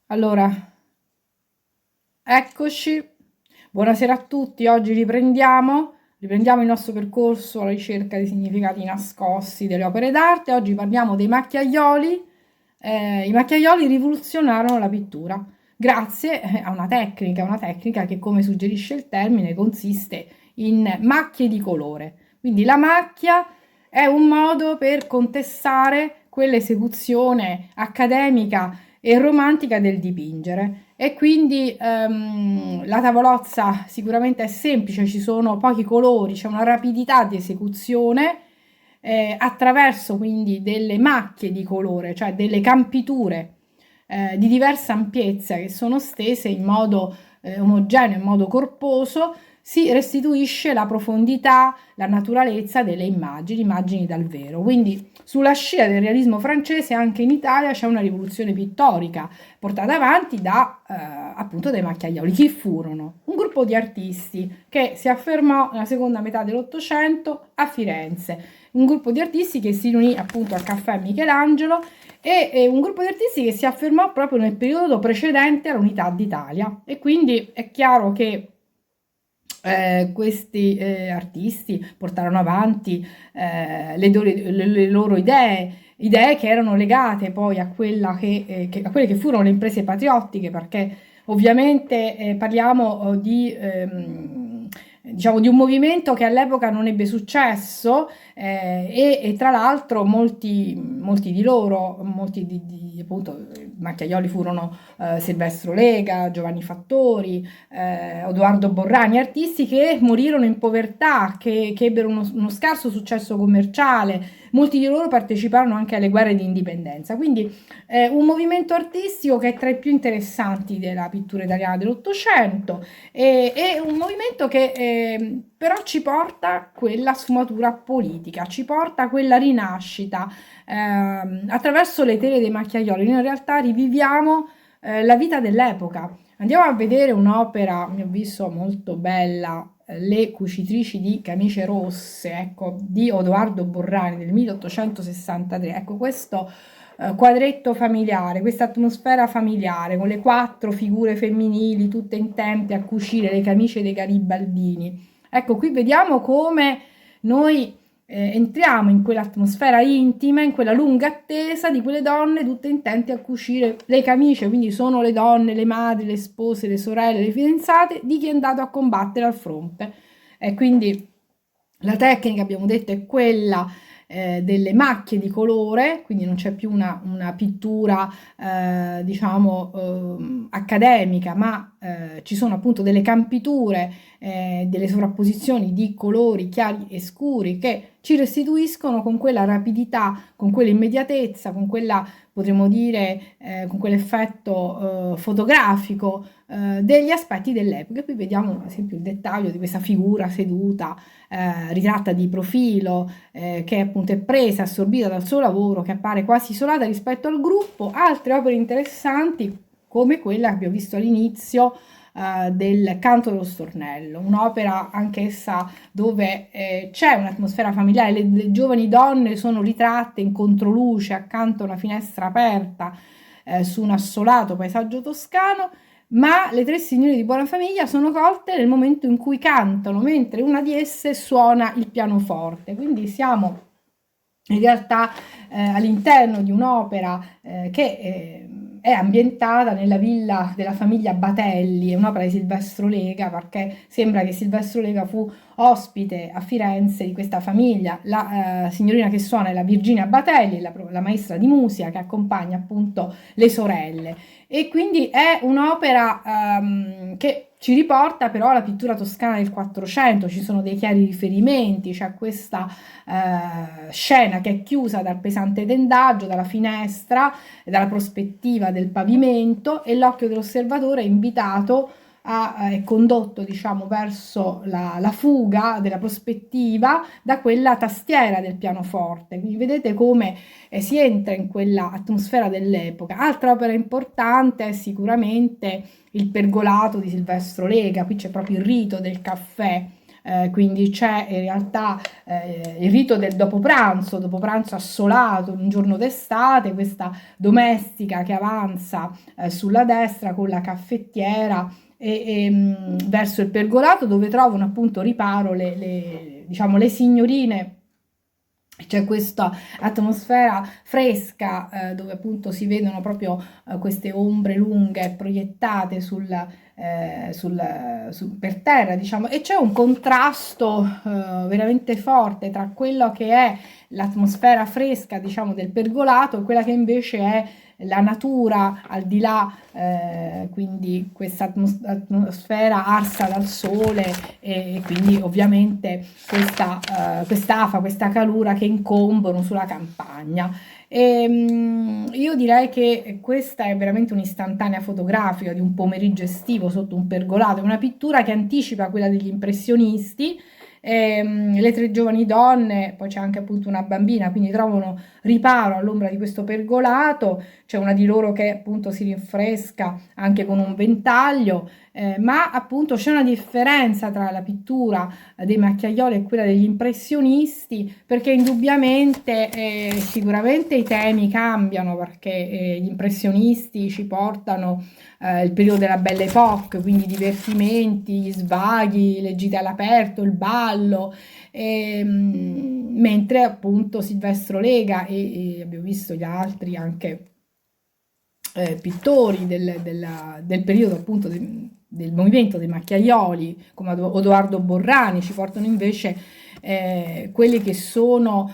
Allora, eccoci, buonasera a tutti, oggi riprendiamo il nostro percorso alla ricerca dei significati nascosti delle opere d'arte. Oggi parliamo dei macchiaioli. I macchiaioli rivoluzionarono la pittura grazie a una tecnica che, come suggerisce il termine, consiste in macchie di colore. Quindi la macchia è un modo per contestare quell'esecuzione accademica e romantica del dipingere. E quindi la tavolozza sicuramente è semplice, ci sono pochi colori, c'è una rapidità di esecuzione attraverso quindi delle macchie di colore, cioè delle campiture di diversa ampiezza che sono stese in modo omogeneo, in modo corposo, si restituisce la profondità, la naturalezza delle immagini, immagini dal vero. Quindi sulla scia del realismo francese anche in Italia c'è una rivoluzione pittorica portata avanti da appunto dai macchiaioli. Chi furono? Un gruppo di artisti che si affermò nella seconda metà dell'Ottocento a Firenze, un gruppo di artisti che si riunì appunto al Caffè Michelangelo e un gruppo di artisti che si affermò proprio nel periodo precedente all'Unità d'Italia, e quindi è chiaro che questi artisti portarono avanti le loro idee che erano legate poi a a quelle che furono le imprese patriottiche, perché ovviamente parliamo diciamo di un movimento che all'epoca non ebbe successo e tra l'altro molti di loro, appunto macchiaioli furono Silvestro Lega, Giovanni Fattori, Edoardo Borrani, artisti che morirono in povertà, che ebbero uno scarso successo commerciale. Molti di loro parteciparono anche alle guerre di indipendenza, quindi un movimento artistico che è tra i più interessanti della pittura italiana dell'Ottocento, è un movimento che però ci porta quella sfumatura politica, ci porta quella rinascita. Attraverso le tele dei macchiaioli noi in realtà riviviamo la vita dell'epoca. Andiamo a vedere un'opera, a mio avviso, molto bella, Le cucitrici di camicie rosse, ecco, di Odoardo Borrani del 1863. Ecco, questo quadretto familiare, questa atmosfera familiare con le quattro figure femminili tutte intente a cucire le camicie dei garibaldini. Ecco, qui vediamo come noi entriamo in quell'atmosfera intima, in quella lunga attesa di quelle donne tutte intente a cucire le camicie, quindi sono le donne, le madri, le spose, le sorelle, le fidanzate di chi è andato a combattere al fronte. E quindi la tecnica, abbiamo detto, è quella delle macchie di colore, quindi non c'è più una pittura diciamo accademica, ma ci sono appunto delle campiture, delle sovrapposizioni di colori chiari e scuri che ci restituiscono con quella rapidità, con quell'immediatezza, con quella, potremmo dire, con quell'effetto fotografico degli aspetti dell'epoca. E qui vediamo ad esempio il dettaglio di questa figura seduta, ritratta di profilo, che appunto è presa, assorbita dal suo lavoro, che appare quasi isolata rispetto al gruppo. Altre opere interessanti come quella che abbiamo visto all'inizio del Canto dello Stornello, un'opera anch'essa dove c'è un'atmosfera familiare, le giovani donne sono ritratte in controluce accanto a una finestra aperta su un assolato paesaggio toscano, ma le tre signore di buona famiglia sono colte nel momento in cui cantano, mentre una di esse suona il pianoforte. Quindi siamo in realtà all'interno di un'opera che è ambientata nella villa della famiglia Batelli, è un'opera di Silvestro Lega, perché sembra che Silvestro Lega fu ospite a Firenze di questa famiglia. La signorina che suona è la Virginia Batelli, la maestra di musica che accompagna appunto le sorelle. E quindi è un'opera che ci riporta però alla pittura toscana del Quattrocento, ci sono dei chiari riferimenti, c'è questa scena che è chiusa dal pesante tendaggio, dalla finestra, dalla prospettiva del pavimento, e l'occhio dell'osservatore è invitato è condotto diciamo verso la fuga della prospettiva da quella tastiera del pianoforte. Quindi vedete come si entra in quella atmosfera dell'epoca. Altra opera importante è sicuramente il Pergolato di Silvestro Lega. Qui c'è proprio il rito del caffè quindi c'è in realtà il rito del dopo pranzo assolato, un giorno d'estate, questa domestica che avanza sulla destra con la caffettiera verso il pergolato, dove trovano appunto riparo diciamo, le signorine. C'è questa atmosfera fresca dove appunto si vedono proprio queste ombre lunghe proiettate per terra, diciamo, e c'è un contrasto veramente forte tra quello che è l'atmosfera fresca, diciamo, del pergolato e quella che invece è la natura al di là, quindi questa atmosfera arsa dal sole e quindi ovviamente quest'afa, questa calura che incombono sulla campagna. Io direi che questa è veramente un'istantanea fotografica di un pomeriggio estivo sotto un pergolato, una pittura che anticipa quella degli impressionisti. Le tre giovani donne, poi c'è anche appunto una bambina, quindi trovano riparo all'ombra di questo pergolato. C'è una di loro che appunto si rinfresca anche con un ventaglio, ma appunto c'è una differenza tra la pittura dei Macchiaioli e quella degli impressionisti, perché indubbiamente sicuramente i temi cambiano, perché gli impressionisti ci portano il periodo della Belle Époque, quindi i divertimenti, gli svaghi, le gite all'aperto, il ballo, mentre appunto Silvestro Lega e abbiamo visto gli altri anche pittori del periodo appunto del movimento dei Macchiaioli, come Odoardo Borrani, ci portano invece quelli che sono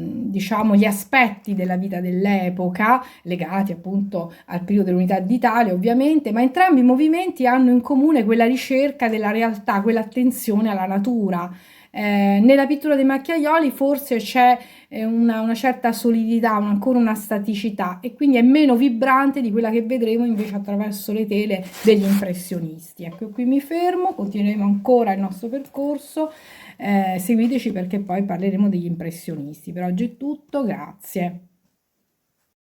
diciamo gli aspetti della vita dell'epoca legati appunto al periodo dell'Unità d'Italia ovviamente, ma entrambi i movimenti hanno in comune quella ricerca della realtà, quell'attenzione alla natura. Nella pittura dei Macchiaioli forse c'è una certa solidità, ancora una staticità, e quindi è meno vibrante di quella che vedremo invece attraverso le tele degli impressionisti. Ecco, qui mi fermo, continueremo ancora il nostro percorso, seguiteci perché poi parleremo degli impressionisti. Per oggi è tutto, grazie.